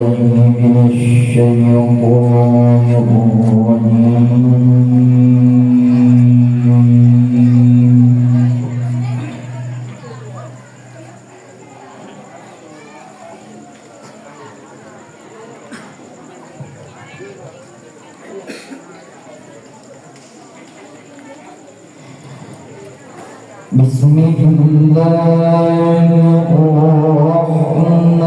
من الشيطان الرجيم. بسم الله الرحمن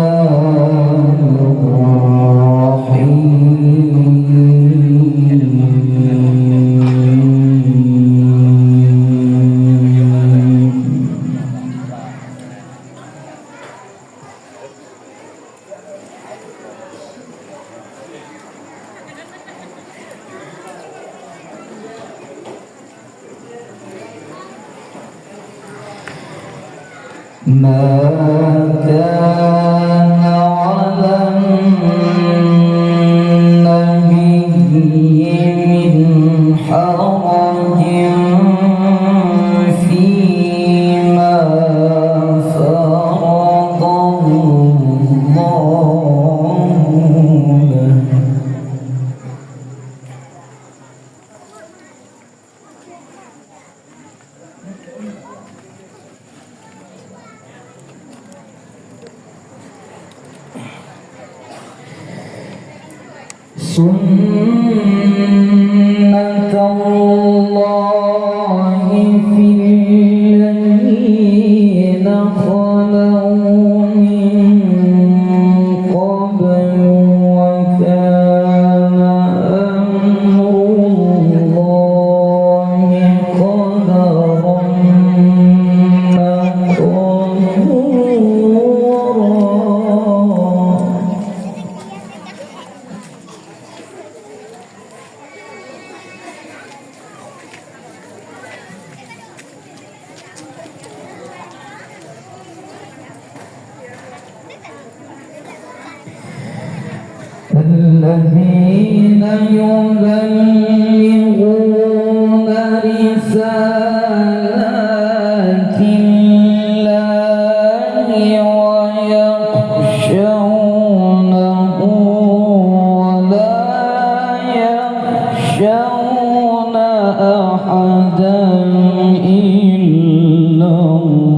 ما كان على النبي من حرج فيما فرض الله له. سنة الله في الذين خلوا من قبل وكان أمر الله قدرا مقدورا. الذين يبلغون رسالات الله ويخشونه ولا يخشون أحدا إلا الله.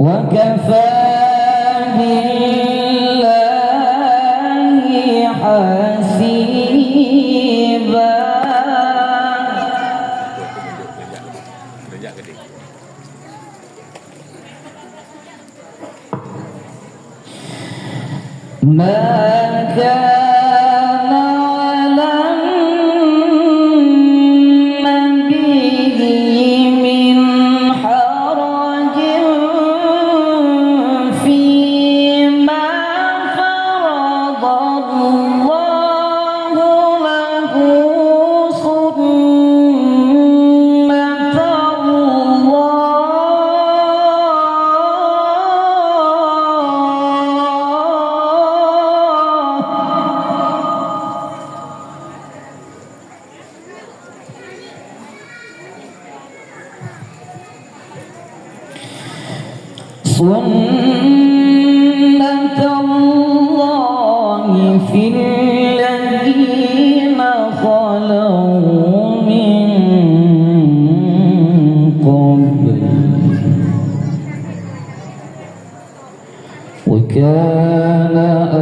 وكفى بالله حسيبا. ما كان على النبي من حرج فيما فرض الله له. سنة الله في الذين خلوا من قبل وكان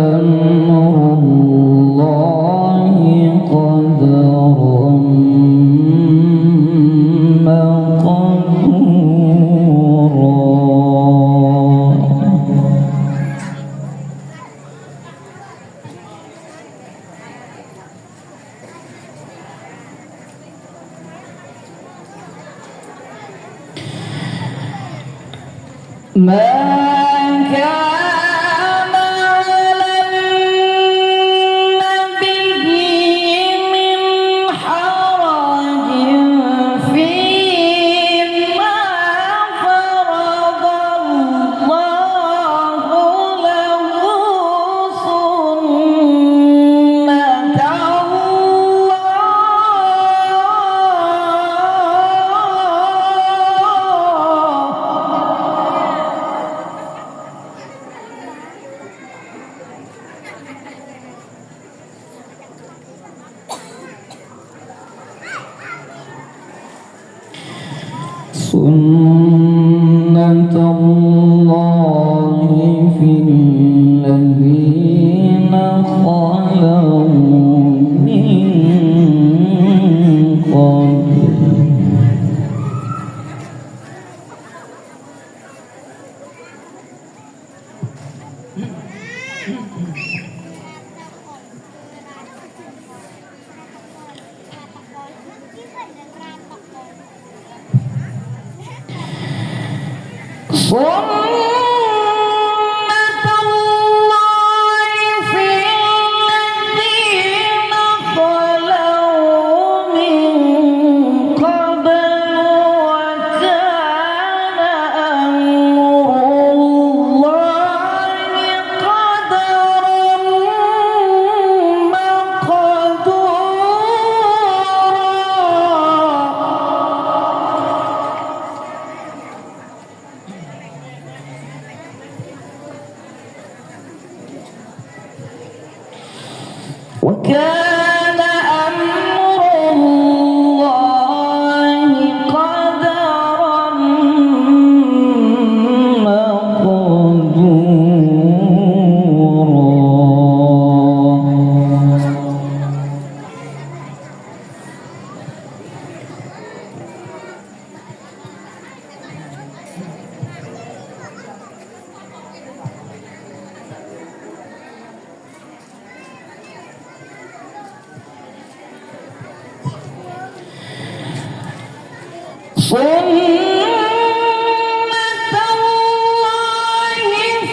أمر الله قدرا ما كان على النبي من حرج فيما فرض الله له. سنة الله في الذين خلوا من قبل سنة الله في الذين خلوا من قبل وكان أمر الله قدرا مقدورا وكان أمر الله قدرا سنة الله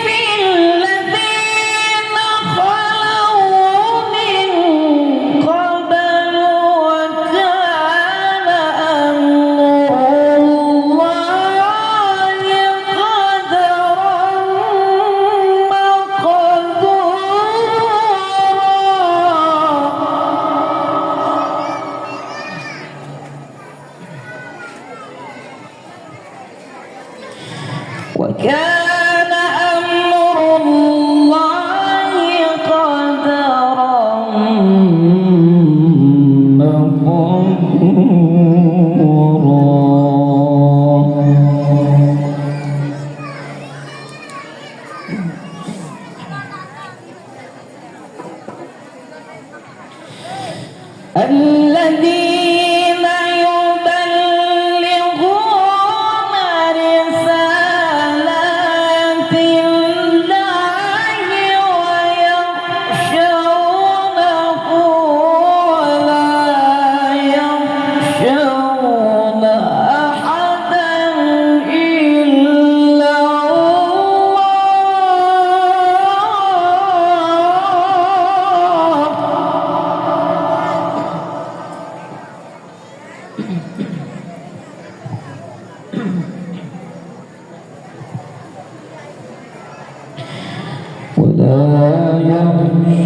في الذين خلوا من قبل وكان أمر الله قدرا مقدورا وكان أمر الله قدرا مقدورا الذين يبلغون رسالات الله ويخشونه ولا يخشون أحدا إلا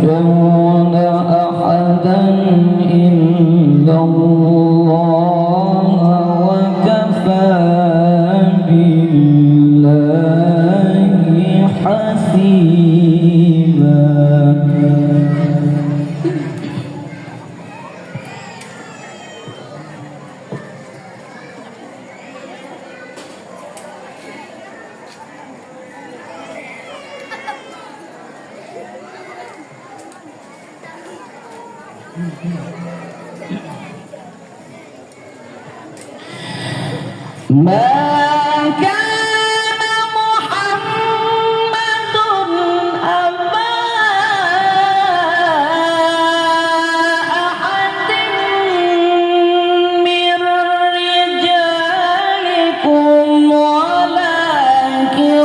يخشون أحدا إلا الله وكفى بالله حسيبا ما كان محمد أبا أحد من رجالكم ولكن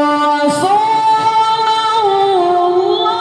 رسول الله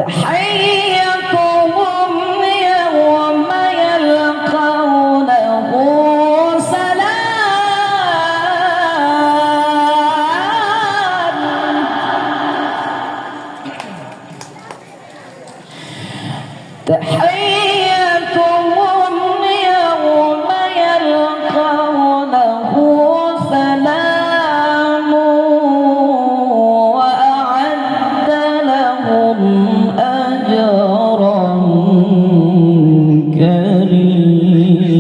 تحيتهم يوم يلقونه سلام تحيتهم يوم يلقونه سلام وأعد لهم أجرا كريما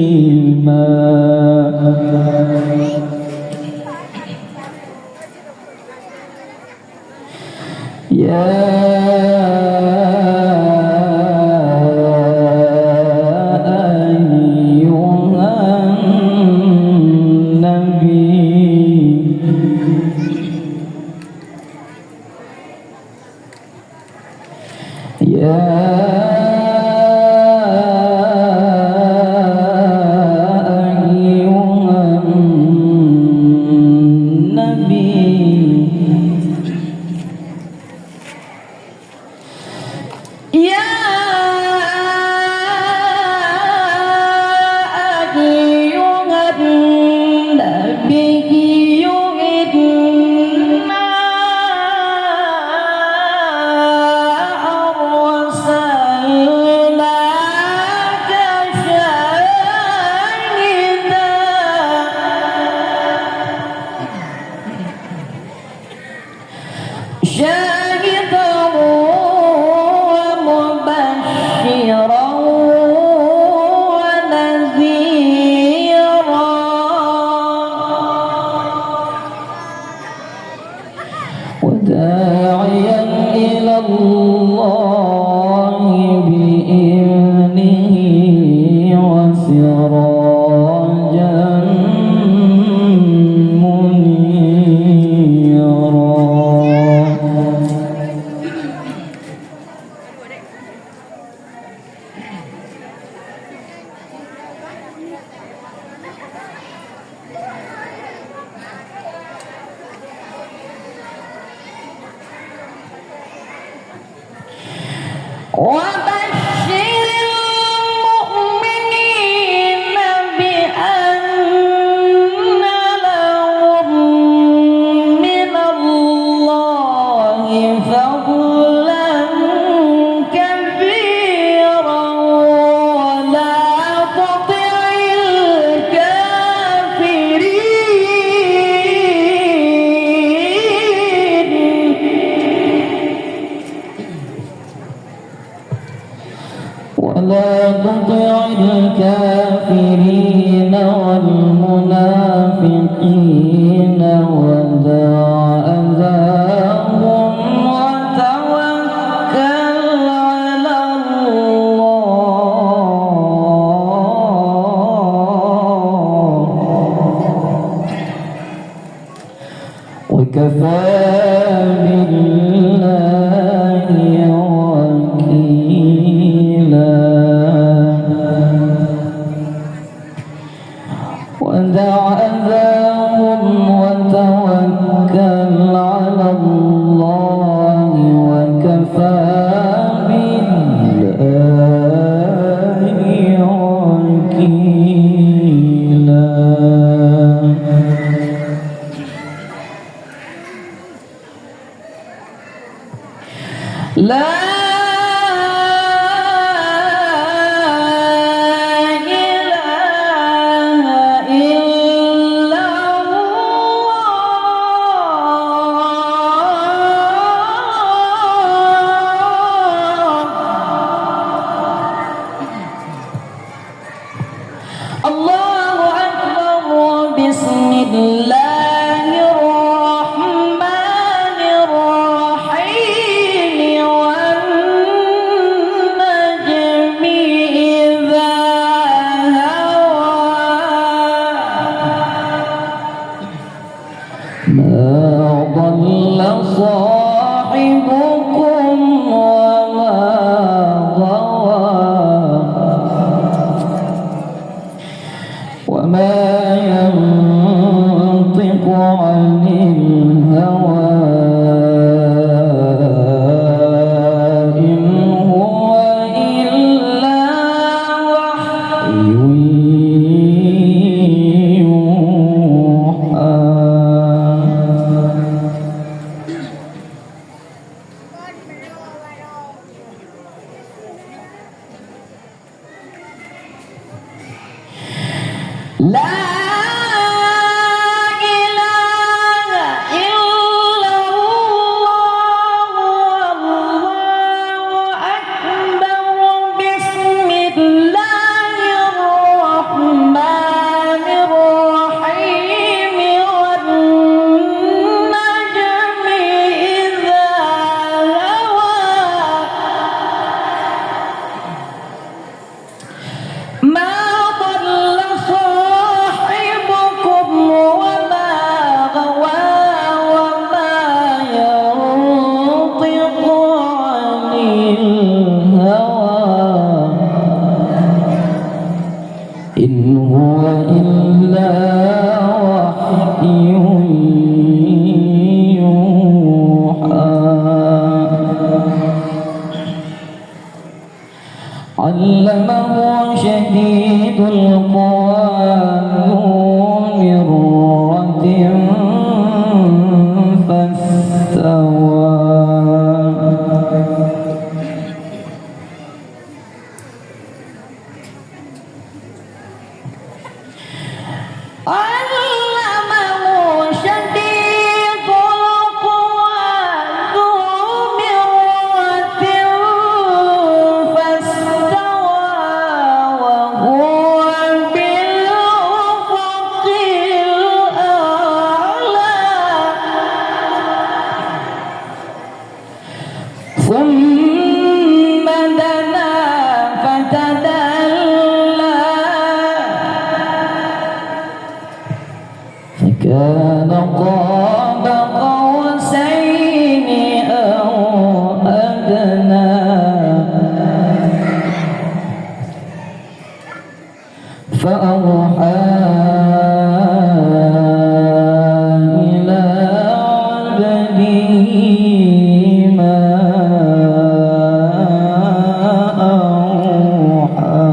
شاهدا ومبشرا ونذيرا وداعيا إلى الله بإذنه وسراجا وبشر المؤمنين بأن لهم من الله فضلا كبيرا ولا تطع الكافرين والمنافقين ودع أذاهم وتوكل على الله وكفى بالله وكيلا ودع أذاهم وتوكل على الله وكفى بالله وكيلا لا الله أكبر بسم الله الرحمن الرحيم والنجم إذا هوى ما ضل صاحبكم وما غوى وما ينطق عن الهوى إن علمه شديد القوى ذو مرة فاستوى ثم دنا فتدلى فكان قاب قوسين أو أدنى فأوحى إلى عبده ما أوحى